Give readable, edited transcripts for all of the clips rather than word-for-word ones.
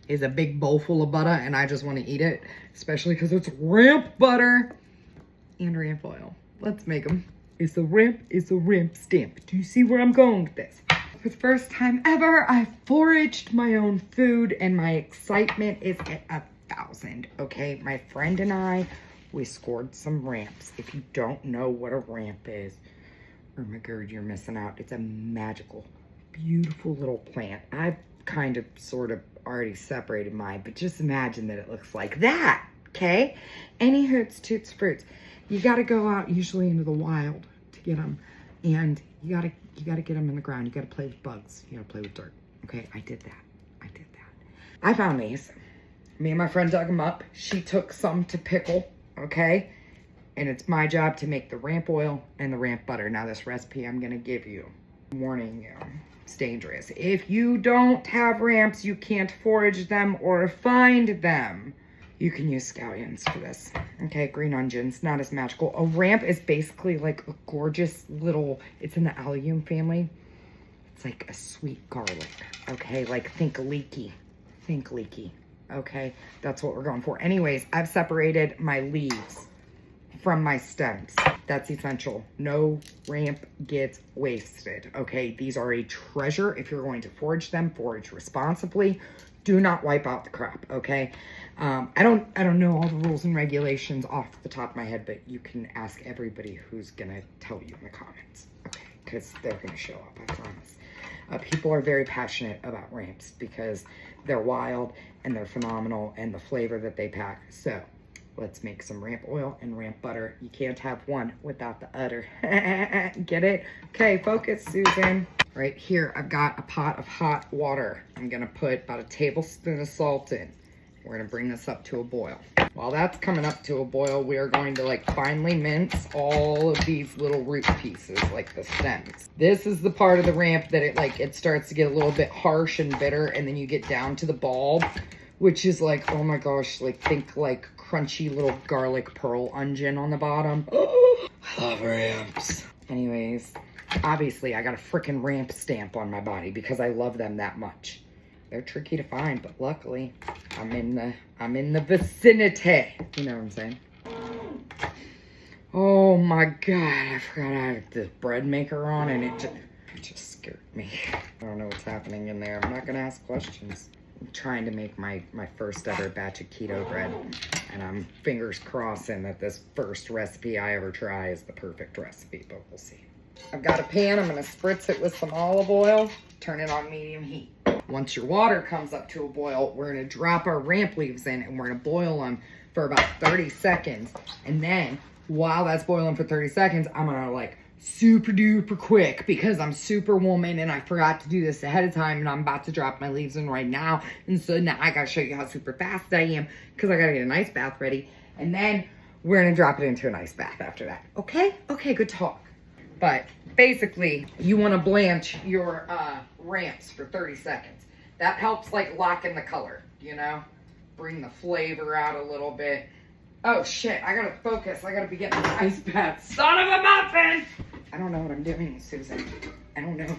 is a big bowl full of butter and I just want to eat it, especially because it's ramp butter and ramp oil. Let's make them. It's a ramp stamp. Do you see where I'm going with this? For the first time ever, I foraged my own food and my excitement is at 1,000, okay? My friend and I, we scored some ramps. If you don't know what a ramp is, oh my God, you're missing out. It's a magical, beautiful little plant. I've kind of sort of already separated mine, but just imagine that it looks like that, okay? Any hoots, toots, fruits. You got to go out usually into the wild to get them, and you got to get them in the ground. You got to play with bugs. You got to play with dirt. Okay, I did that. I found these. Me and my friend dug them up. She took some to pickle, okay? And it's my job to make the ramp oil and the ramp butter. Now this recipe I'm gonna give you, warning you, it's dangerous. If you don't have ramps, you can't forage them or find them. You can use scallions for this. Okay, green onions, not as magical. A ramp is basically like a gorgeous little, it's in the allium family. It's like a sweet garlic, okay? Like think leeky, okay? That's what we're going for. Anyways, I've separated my leaves from my stems. That's essential. No ramp gets wasted, okay? These are a treasure. If you're going to forage them, forage responsibly. Do not wipe out the crop, okay? I don't know all the rules and regulations off the top of my head, but you can ask everybody who's gonna tell you in the comments, okay? Because they're gonna show up, I promise. People are very passionate about ramps because they're wild and they're phenomenal and the flavor that they pack. So let's make some ramp oil and ramp butter. You can't have one without the other. Get it? Okay, focus, Susan. Right here, I've got a pot of hot water. I'm gonna put about a tablespoon of salt in. We're gonna bring this up to a boil. While that's coming up to a boil, we are going to like finely mince all of these little root pieces, like the stems. This is the part of the ramp that it starts to get a little bit harsh and bitter, and then you get down to the bulb, which is like, oh my gosh, like think like crunchy little garlic pearl onion on the bottom. Oh, I love ramps. Anyways, obviously I got a freaking ramp stamp on my body because I love them that much. They're tricky to find, but luckily I'm in the vicinity. You know what I'm saying? Oh my God, I forgot I had the bread maker on and it just scared me. I don't know what's happening in there. I'm not gonna ask questions. I'm trying to make my first ever batch of keto bread, and I'm fingers crossing that this first recipe I ever try is the perfect recipe, but we'll see. I've got a pan. I'm gonna spritz it with some olive oil, turn it on medium heat. Once your water comes up to a boil, we're gonna drop our ramp leaves in and we're gonna boil them for about 30 seconds. And then while that's boiling for 30 seconds, I'm gonna like super duper quick because I'm superwoman and I forgot to do this ahead of time and I'm about to drop my leaves in right now. And so now I gotta show you how super fast I am because I gotta get an ice bath ready. And then we're gonna drop it into an ice bath after that. Okay? Okay, good talk. But basically, you want to blanch your ramps for 30 seconds. That helps like lock in the color, you know? Bring the flavor out a little bit. Oh shit, I gotta focus. I gotta be getting this ice bath. Son of a muffin! I don't know what I'm doing, Susan. I don't know.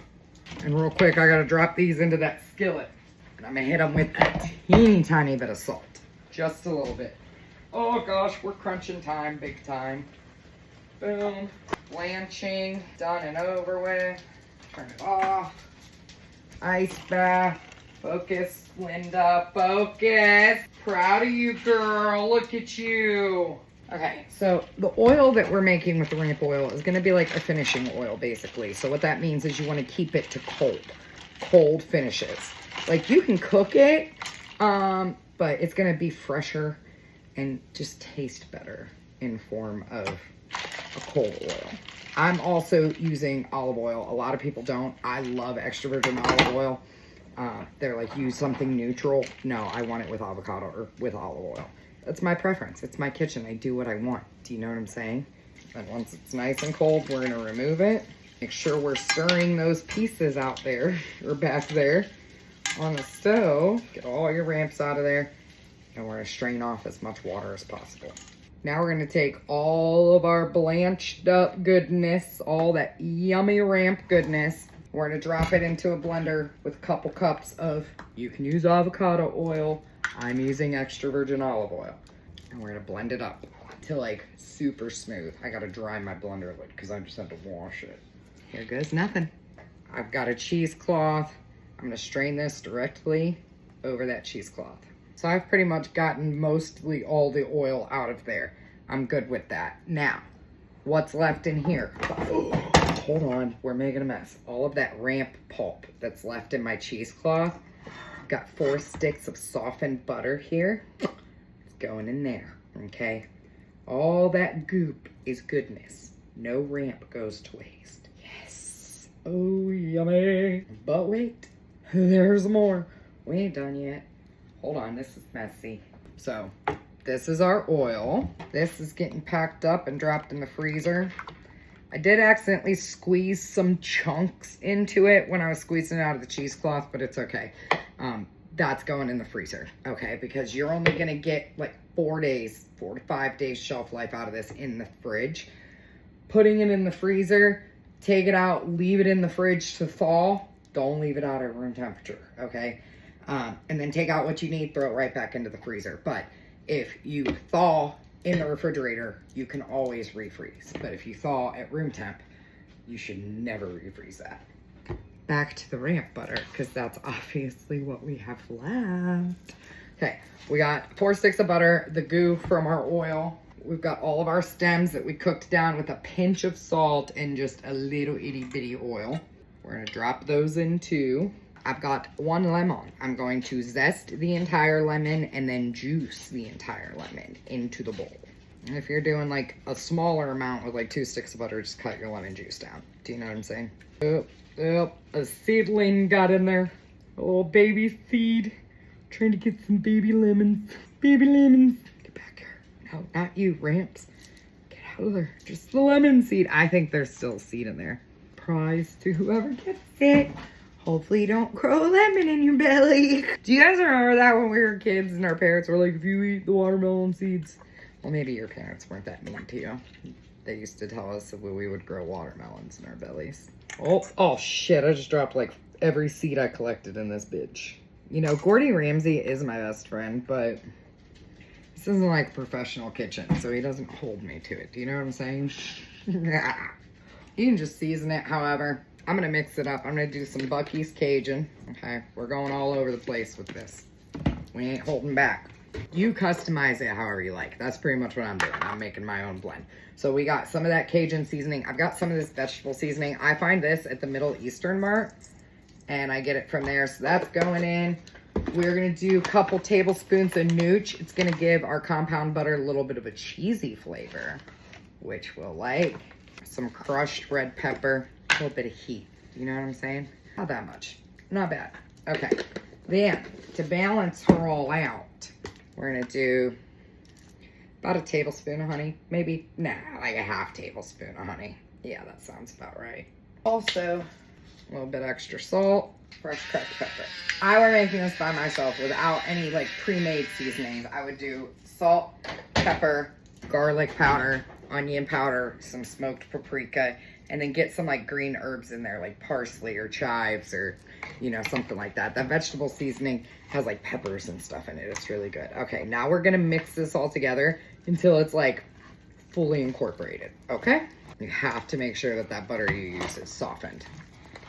And real quick, I gotta drop these into that skillet. And I'm gonna hit them with a teeny tiny bit of salt. Just a little bit. Oh gosh, we're crunching time, big time. Boom. Blanching, done and over with. Turn it off. Ice bath. Focus, Linda, focus. Proud of you, girl. Look at you. Okay, so the oil that we're making with the ramp oil is gonna be like a finishing oil, basically. So what that means is you wanna keep it to cold finishes. Like you can cook it, but it's gonna be fresher and just taste better in form of a cold oil. I'm also using olive oil. A lot of people don't. I love extra virgin olive oil. They're like, use something neutral. No, I want it with avocado or with olive oil. That's my preference. It's my kitchen. I do what I want. Do you know what I'm saying? And once it's nice and cold, we're gonna remove it. Make sure we're stirring those pieces out there or back there on the stove. Get all your ramps out of there. And we're gonna strain off as much water as possible. Now we're gonna take all of our blanched up goodness, all that yummy ramp goodness, We're gonna drop it into a blender with a couple cups of, you can use avocado oil. I'm using extra virgin olive oil. And we're gonna blend it up till like super smooth. I gotta dry my blender lid because I just had to wash it. Here goes nothing. I've got a cheesecloth. I'm gonna strain this directly over that cheesecloth. So I've pretty much gotten mostly all the oil out of there. I'm good with that. Now, what's left in here? Hold on, we're making a mess. All of that ramp pulp that's left in my cheesecloth. Got 4 sticks of softened butter here. It's going in there, okay? All that goop is goodness. No ramp goes to waste. Yes. Oh, yummy. But wait, there's more. We ain't done yet. Hold on, this is messy. So, this is our oil. This is getting packed up and dropped in the freezer. I did accidentally squeeze some chunks into it when I was squeezing it out of the cheesecloth, but it's okay. That's going in the freezer, okay? Because you're only gonna get like 4 to 5 days shelf life out of this in the fridge. Putting it in the freezer, take it out, leave it in the fridge to thaw. Don't leave it out at room temperature, okay? And then take out what you need, throw it right back into the freezer. But if you thaw in the refrigerator, you can always refreeze. But if you thaw at room temp, you should never refreeze that. Back to the ramp butter, because that's obviously what we have left. Okay, we got 4 sticks of butter, the goo from our oil. We've got all of our stems that we cooked down with a pinch of salt and just a little itty bitty oil. We're gonna drop those into, I've got 1 lemon. I'm going to zest the entire lemon and then juice the entire lemon into the bowl. And if you're doing like a smaller amount with like 2 sticks of butter, just cut your lemon juice down. Do you know what I'm saying? Oh, a seedling got in there. A little baby seed. Trying to get some baby lemons. Baby lemons. Get back here. No, not you, Ramps. Get out of there. Just the lemon seed. I think there's still seed in there. Prize to whoever gets it. Hopefully you don't grow a lemon in your belly. Do you guys remember that when we were kids and our parents were like, if you eat the watermelon seeds? Well, maybe your parents weren't that mean to you. They used to tell us that we would grow watermelons in our bellies. Oh shit, I just dropped like every seed I collected in this bitch. You know, Gordon Ramsay is my best friend, but this isn't like a professional kitchen, so he doesn't hold me to it. Do you know what I'm saying? You can just season it however. I'm gonna mix it up. I'm gonna do some Buc-ee's Cajun. Okay, we're going all over the place with this. We ain't holding back. You customize it however you like. That's pretty much what I'm doing. I'm making my own blend. So we got some of that Cajun seasoning. I've got some of this vegetable seasoning. I find this at the Middle Eastern Mart, and I get it from there. So that's going in. We're gonna do a couple tablespoons of nooch. It's gonna give our compound butter a little bit of a cheesy flavor, which we'll like. Some crushed red pepper. A little bit of heat. You know what I'm saying? Not that much. Not bad. Okay. Then, to balance her all out, we're going to do about a tablespoon of honey. Maybe, like a half tablespoon of honey. Yeah, that sounds about right. Also, a little bit extra salt, fresh cracked pepper. I were making this by myself without any like pre-made seasonings. I would do salt, pepper, garlic powder, onion powder, some smoked paprika, and then get some like green herbs in there, like parsley or chives or, you know, something like that. That vegetable seasoning has like peppers and stuff in it. It's really good. Okay, now we're gonna mix this all together until it's like fully incorporated, okay? You have to make sure that that butter you use is softened.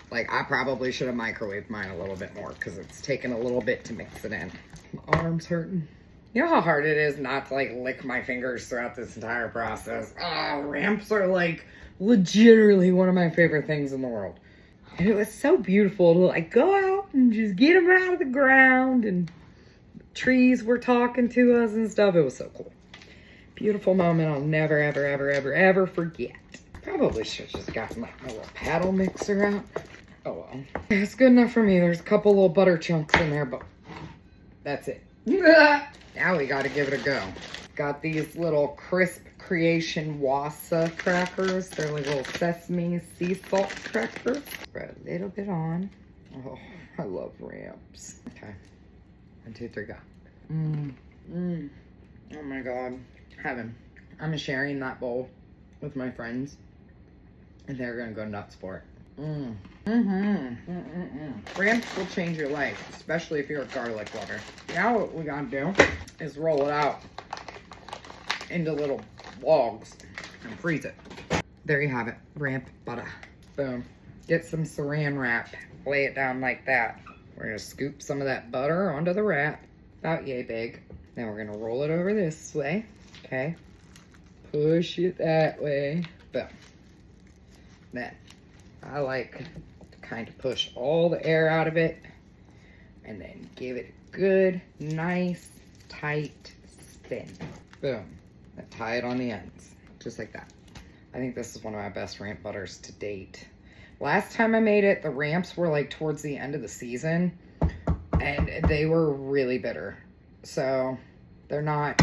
Like I probably should have microwaved mine a little bit more because it's taken a little bit to mix it in. My arm's hurting. You know how hard it is not to like lick my fingers throughout this entire process? Oh, ramps are like legitimately one of my favorite things in the world. And it was so beautiful to like go out and just get them out of the ground, and trees were talking to us and stuff. It was so cool. Beautiful moment I'll never, ever, ever, ever, ever forget. Probably should have just gotten like my little paddle mixer out. Oh well. It's good enough for me. There's a couple little butter chunks in there, but that's it. Now we gotta give it a go. Got these little crisp Creation Wassa crackers. They're like little sesame sea salt crackers. Spread a little bit on. Oh, I love ramps. Okay. 1, 2, 3, go. Oh my God. Heaven. I'm sharing that bowl with my friends, and they're gonna go nuts for it. Ramps will change your life, especially if you're a garlic lover. Now what we gotta do is roll it out into little logs and freeze it. There you have it, ramp butter. Boom. Get some saran wrap, lay it down like that. We're gonna scoop some of that butter onto the wrap, about yay big. Then we're gonna roll it over this way, okay? Push it that way, boom. Then, I like to kind of push all the air out of it and then give it a good, nice, tight spin. Boom. And tie it on the ends, just like that. I think this is one of my best ramp butters to date. Last time I made it, the ramps were like towards the end of the season and they were really bitter. So they're not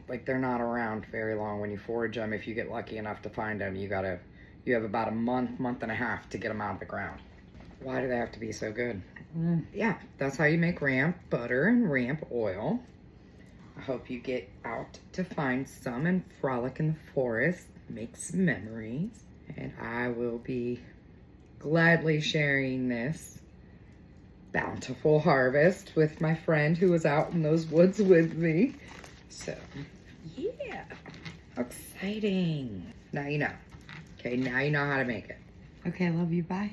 around very long when you forage them. If you get lucky enough to find them, you have about a month and a half to get them out of the ground. Why do they have to be so good? Yeah, that's how you make ramp butter and ramp oil. I hope you get out to find some and frolic in the forest, make some memories, and I will be gladly sharing this bountiful harvest with my friend who was out in those woods with me. So, yeah, how exciting. Now you know. Okay, now you know how to make it. Okay, I love you, bye.